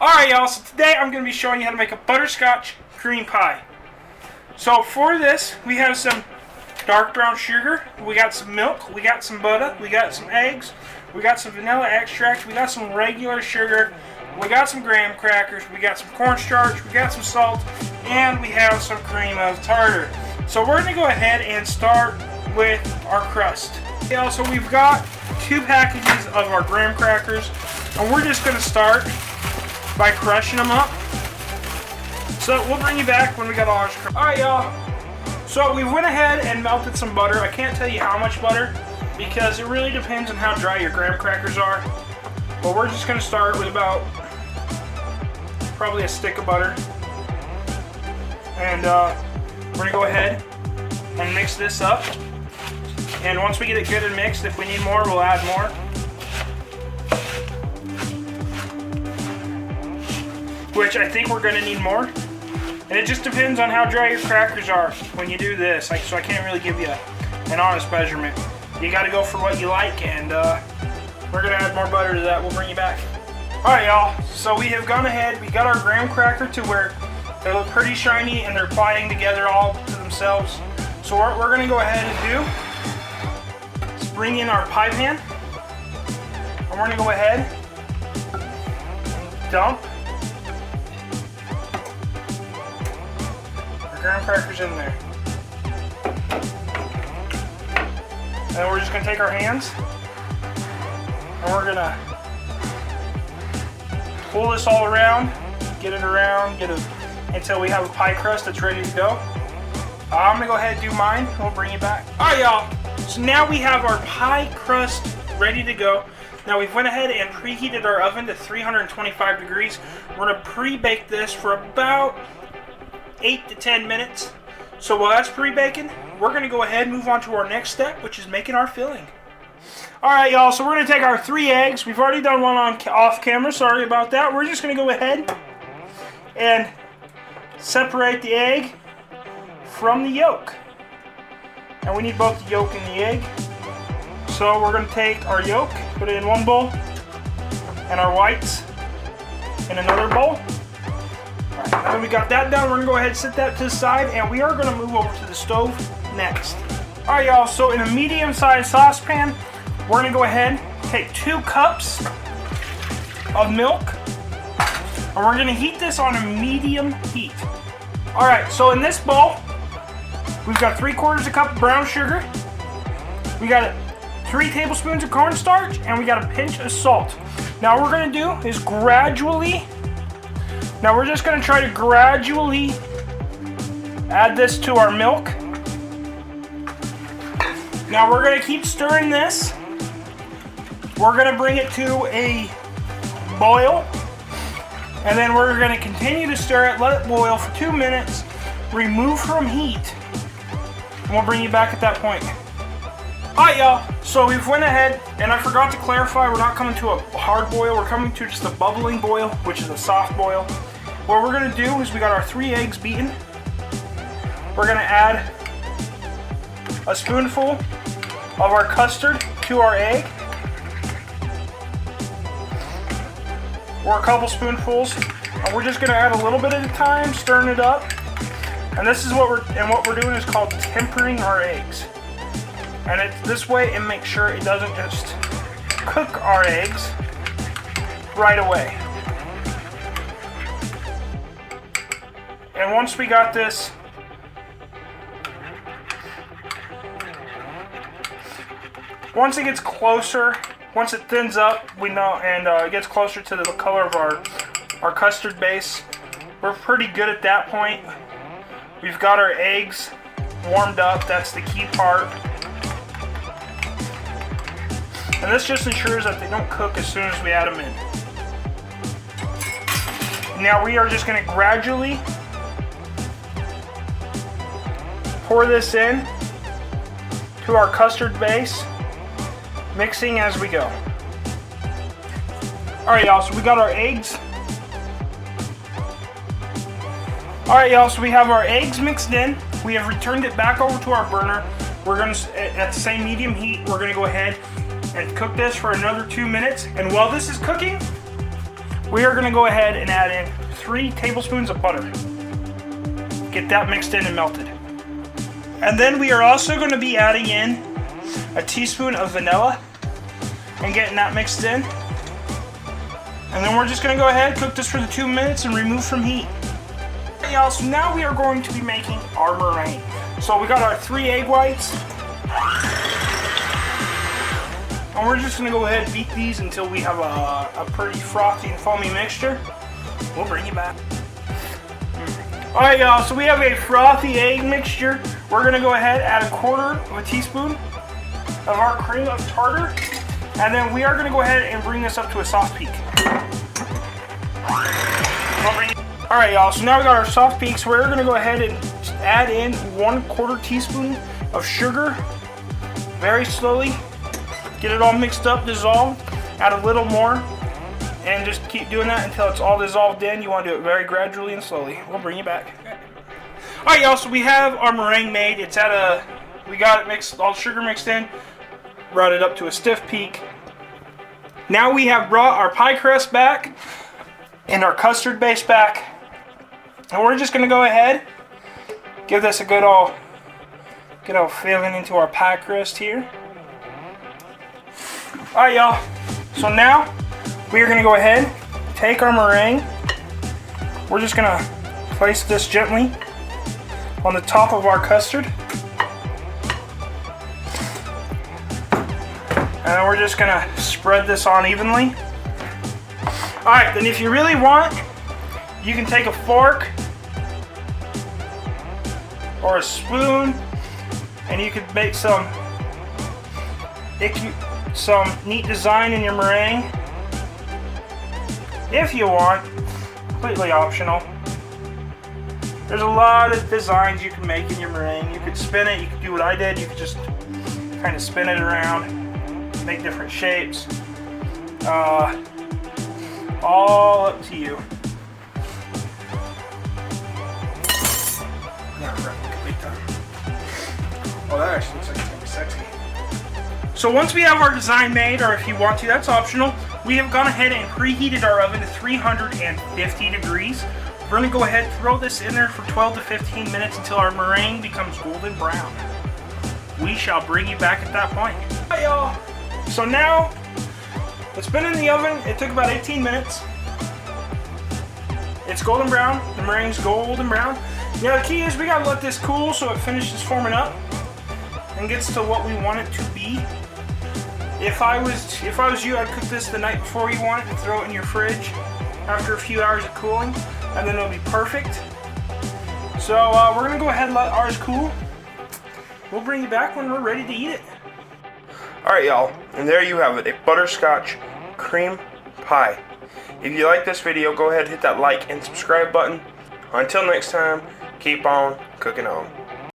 Alright y'all, so today I'm going to be showing you how to make a butterscotch cream pie. So for this, we have some dark brown sugar, we got some milk, we got some butter, we got some eggs, we got some vanilla extract, we got some regular sugar, we got some graham crackers, we got some cornstarch, we got some salt, and we have some cream of tartar. So we're going to go ahead and start with our crust. So we've got 2 packages of our graham crackers, and we're just going to start by crushing them up. So we'll bring you back when we got all ours crushed. Alright y'all, so we went ahead and melted some butter. I can't tell you how much butter because it really depends on how dry your graham crackers are. But we're just going to start with about probably a stick of butter. And we're going to go ahead and mix this up. And once we get it good and mixed, if we need more, we'll add more. Which I think we're going to need more. And it just depends on how dry your crackers are when you do this. So I can't really give you an honest measurement. You got to go for what you like, and we're going to add more butter to that. We'll bring you back. Alright y'all, so we have gone ahead. We got our graham cracker to where they look pretty shiny and they're plying together all to themselves. So what we're going to go ahead and do is bring in our pie pan. And we're going to go ahead and dump graham crackers in there. And then we're just going to take our hands and we're going to pull this all around, get it around, until we have a pie crust that's ready to go. I'm going to go ahead and do mine and we'll bring you back. Alright y'all, so now we have our pie crust ready to go. Now we've went ahead and preheated our oven to 325 degrees. We're going to pre-bake this for about 8 to 10 minutes. So while that's pre-baking, we're going to go ahead and move on to our next step, which is making our filling. Alright y'all, so we're going to take our 3 eggs. We've already done one off camera, sorry about that. We're just going to go ahead and separate the egg from the yolk. And we need both the yolk and the egg. So we're going to take our yolk, put it in one bowl, and our whites in another bowl. Now that we got that done, we're going to go ahead and set that to the side, and we are going to move over to the stove next. Alright y'all, so in a medium-sized saucepan, we're going to go ahead and take 2 cups of milk, and we're going to heat this on a medium heat. Alright, so in this bowl, we've got 3/4 cup of brown sugar, we got 3 tablespoons of cornstarch, and we got a pinch of salt. Now what we're going to do is we're just going to try to gradually add this to our milk. Now we're going to keep stirring this. We're going to bring it to a boil. And then we're going to continue to stir it, let it boil for 2 minutes, remove from heat, and we'll bring you back at that point. Alright y'all, so we've went ahead, and I forgot to clarify, we're not coming to a hard boil, we're coming to just a bubbling boil, which is a soft boil. What we're going to do is we got our 3 eggs beaten. We're going to add a spoonful of our custard to our egg. Or a couple spoonfuls. And we're just going to add a little bit at a time, stirring it up. And this is what we're doing is called tempering our eggs. And it's this way it makes sure it doesn't just cook our eggs right away. And once we got this once it gets closer, once it thins up, we know, and it gets closer to the color of our custard base, we're pretty good at that point. We've got our eggs warmed up, that's the key part. And this just ensures that they don't cook as soon as we add them in. Now we are just going to gradually pour this in to our custard base, mixing as we go. Alright y'all, so we got our eggs. Alright y'all, so we have our eggs mixed in. We have returned it back over to our burner. We're going to, at the same medium heat, we're going to go ahead and cook this for another 2 minutes. And while this is cooking, we are gonna go ahead and add in 3 tablespoons of butter. Get that mixed in and melted. And then we are also gonna be adding in a teaspoon of vanilla and getting that mixed in. And then we're just gonna go ahead, cook this for the 2 minutes and remove from heat. Alright y'all, so now we are going to be making our meringue. So we got our 3 egg whites. And we're just gonna go ahead and beat these until we have a pretty frothy and foamy mixture. We'll bring you back. Alright y'all, so we have a frothy egg mixture. We're gonna go ahead and add 1/4 of a teaspoon of our cream of tartar. And then we are gonna go ahead and bring this up to a soft peak. Alright y'all, so now we got our soft peaks. We're gonna go ahead and add in 1/4 teaspoon of sugar, very slowly. Get it all mixed up, dissolved. Add a little more, and just keep doing that until it's all dissolved in. You want to do it very gradually and slowly. We'll bring you back. Alright y'all, so we have our meringue made. It's at we got it mixed, all the sugar mixed in, brought it up to a stiff peak. Now we have brought our pie crust back and our custard base back. And we're just gonna go ahead, give this a good old filling into our pie crust here. Alright y'all, so now we are gonna go ahead, take our meringue. We're just gonna place this gently on the top of our custard. And then we're just gonna spread this on evenly. Alright, then if you really want, you can take a fork or a spoon and you could make some neat design in your meringue. If you want, completely optional. There's a lot of designs you can make in your meringue. You could spin it, you could do what I did, you could just kind of spin it around, make different shapes. All up to you. Oh, that actually looks like it's gonna be sexy. So once we have our design made, or if you want to, that's optional, we have gone ahead and preheated our oven to 350 degrees. We're gonna go ahead and throw this in there for 12 to 15 minutes until our meringue becomes golden brown. We shall bring you back at that point. Hi y'all. So now, it's been in the oven. It took about 18 minutes. It's golden brown. The meringue's golden brown. Now the key is we gotta let this cool so it finishes forming up and gets to what we want it to be. If I was you, I'd cook this the night before you want it and throw it in your fridge after a few hours of cooling, and then it'll be perfect. So we're gonna go ahead and let ours cool. We'll bring you back when we're ready to eat it. Alright y'all, and there you have it, a butterscotch cream pie. If you like this video, go ahead and hit that like and subscribe button. Until next time, keep on cooking on.